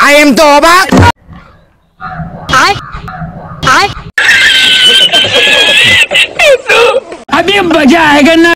I am तो अबाक। अभी मजा आएगा ना।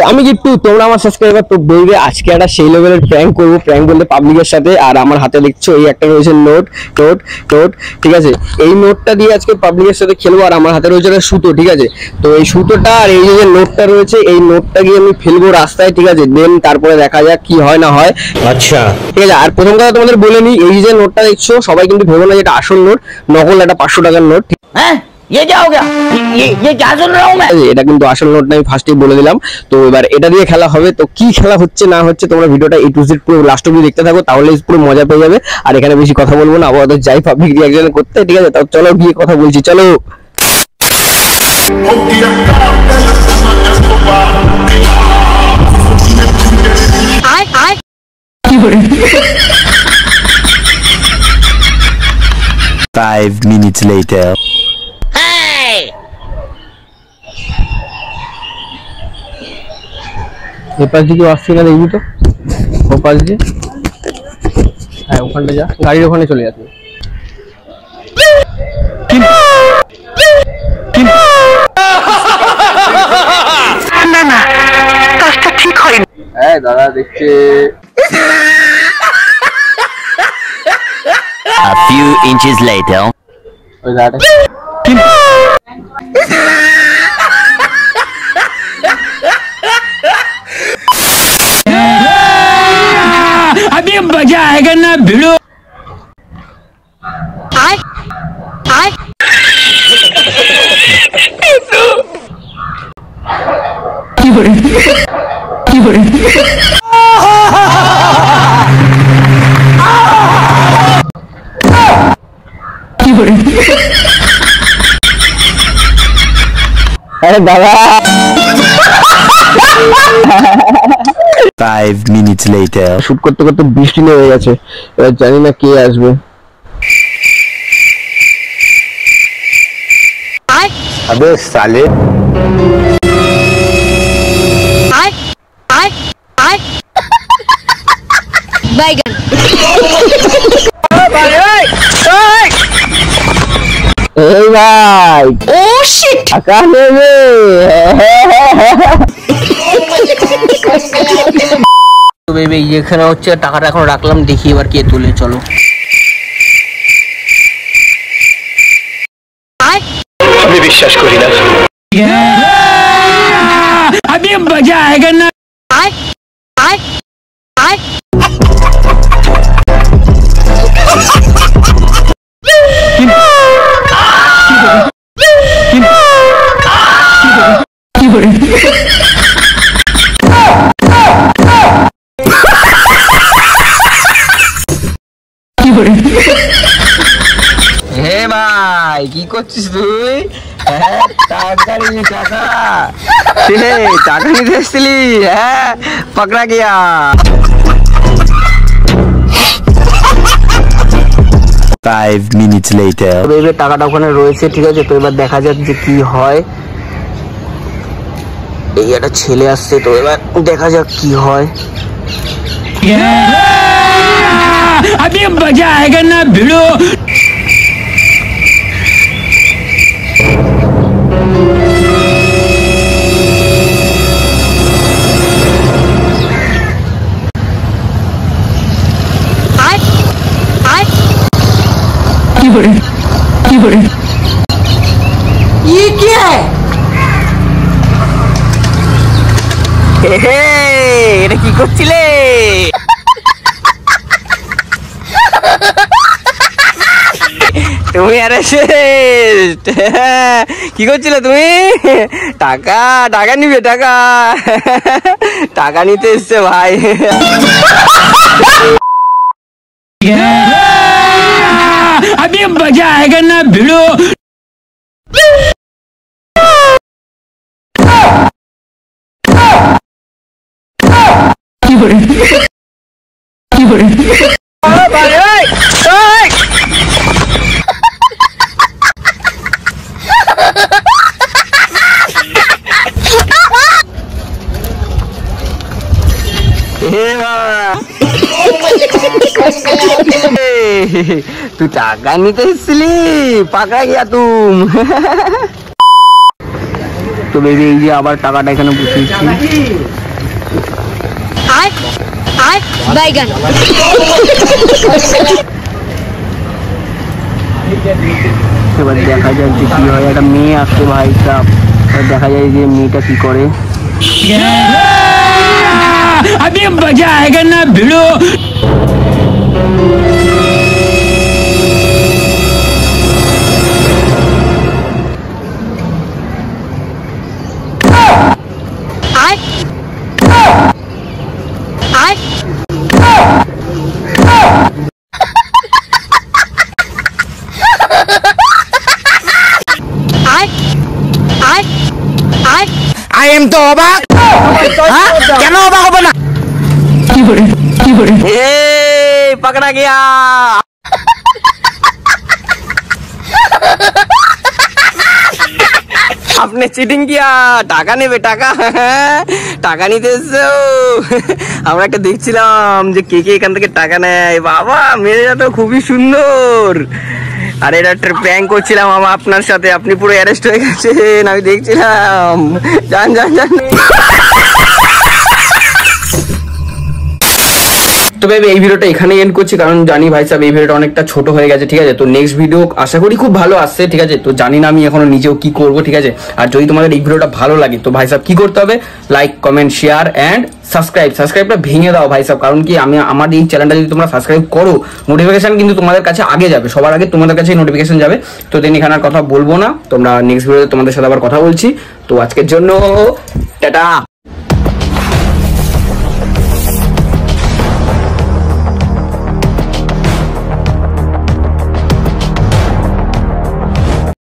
আমি গিট্টু, তোমরা আমার সাবস্ক্রাইবার। তো বলবে আজকে একটা সেই লেভেলের প্র্যাঙ্ক করবো, প্র্যাঙ্ক বলতে পাবলিকের সাথে। আর আমার হাতে দেখছো এই একটা রয়েছে নোট, ঠিক আছে। এই নোটটা দিয়ে আজকে পাবলিকের সাথে খেলবো। আর আমার হাতে রয়েছে একটা সুতো, ঠিক আছে। তো এই সুতোটা আর এই যে নোটটা রয়েছে, এই নোটটা গিয়ে আমি ফেলবো রাস্তায়, ঠিক আছে। দেন তারপরে দেখা যাক কি হয় না হয়। আচ্ছা ঠিক আছে। আর প্রথম কথা তোমাদের বলে নি, এই যে নোটটা দেখছো সবাই কিন্তু ভেবো না যেটা আসল নোট, নকল একটা 500 টাকার নোট। হ্যাঁ ये क्या हो गया? ये क्या सुन रहा हूं मैं? এটা কিন্তু আসল নোট না, আমি ফার্স্টেই বলে দিলাম। তো এবার এটা দিয়ে খেলা হবে। তো কি খেলা হচ্ছে না হচ্ছে তোমরা ভিডিওটা A to Z পুরো লাস্ট অবধি দেখতে থাকো, তাহলে পুরো মজা পেয়ে যাবে। আর এখানে বেশি কথা বলবো না, আপাতত যাই পাবলিক রিঅ্যাকশন করতে, ঠিক আছে। তাও চলো গিয়ে কথা বলছি, চলো। 5 minutes later. এই পাশ দিকে আসছে না, দেখবি তো ও পাশ দিয়ে। হ্যাঁ ওখানটা যা, গাড়ির ওখানে চলে যাচ্ছে। না না কাজটা ঠিক হয়নি। হ্যাঁ দাদা দেখছে। A few inches later. ওই দাদা अभी मजा आएगा ना भिड़ो। अरे दादा 5 minutes later. শুট করতে করতে বৃষ্টি নেমে গেছে, এবার জানি না কে আসবে। अबे साले बैगन। এই ভাই ओ शिट। টাকা নেবে। তো বেবি এখানে হচ্ছে টাকাটা এখন রাখলাম, দেখি এবার কে তুলে, চলো। আমি বিশ্বাস করি না। अभी मजा आएगा ना। হে ভাই কি করছিস তুই? টাকা নিতে এসেছিলি? হ্যাঁ পাকড়া গিয়া। Five minutes later. এবার টাকাটা ওখানে রয়েছে, ঠিক আছে। তো এবার দেখা যাক যে কি হয়। এই একটা ছেলে আসছে, তো এবার দেখা যাক কি হয়। अभी मजा आएगा ना भिड़ो। ये क्या है? এটা কি করছিলে? তুমি আরে কি করছিলে তুমি? টাকা টাকা নিবে, টাকা টাকা নিতে এসছে ভাই। अभी मजा आएगा ना भिड़ो। तू टाका নিতে এসেছিলি, পাকড়া গিয়া তুম। তো বেবি এই যে আবার টাকাটা এখানে বসিয়েছি। আর বাইগান। এবার দেখা যায় যে কি হয়। একটা মেয়ে আসছে ভাই সাহেব, দেখা যায় যে মেয়েটা কি করে। अभी मजा आएगा ना भिड़ो। I am তো অবাক। কেন অবাক হবে না? पकड़ा गया। आपने চিটিং किया, টাকা নেবে, টাকা টাকা নিতে এসছো। আমরা একটা দেখছিলাম যে কে কে এখান থেকে টাকা নেয়। বাবা মেয়েরা তো খুবই সুন্দর। আরে এটা প্র্যাঙ্ক করছিলাম আমরা আপনার সাথে, আপনি পুরো অ্যারেস্ট হয়ে গেছেন। আমি দেখছিলাম। যান যান যান। তো ভাই এই ভিডিওটা এখানে এন্ড করছি, কারণ জানি ভাই সাহেব এই ভিডিওটা অনেকটা ছোট হয়ে গেছে, ঠিক আছে। তো নেক্সট ভিডিও আশা করি খুব ভালো আসছে, ঠিক আছে। তো জানি না আমি এখনো নিজেও কি করব, ঠিক আছে। আর যদি তোমাদের এই ভিডিওটা ভালো লাগে তো ভাই সাহেব কি করতে হবে, লাইক কমেন্ট শেয়ার এন্ড সাবস্ক্রাইবটা ভেঙে দাও ভাই সাহেব। কারণ কি আমি আমার এই চ্যানেলটা যদি তোমরা সাবস্ক্রাইব করো, নোটিফিকেশন কিন্তু তোমাদের কাছে আগে যাবে, সবার আগে তোমাদের কাছে নোটিফিকেশন যাবে। তো দেন এখানে আর কথা বলবো না, তোমরা নেক্সট ভিডিওতে তোমাদের সাথে আবার কথা বলছি। তো আজকের জন্য টাটা।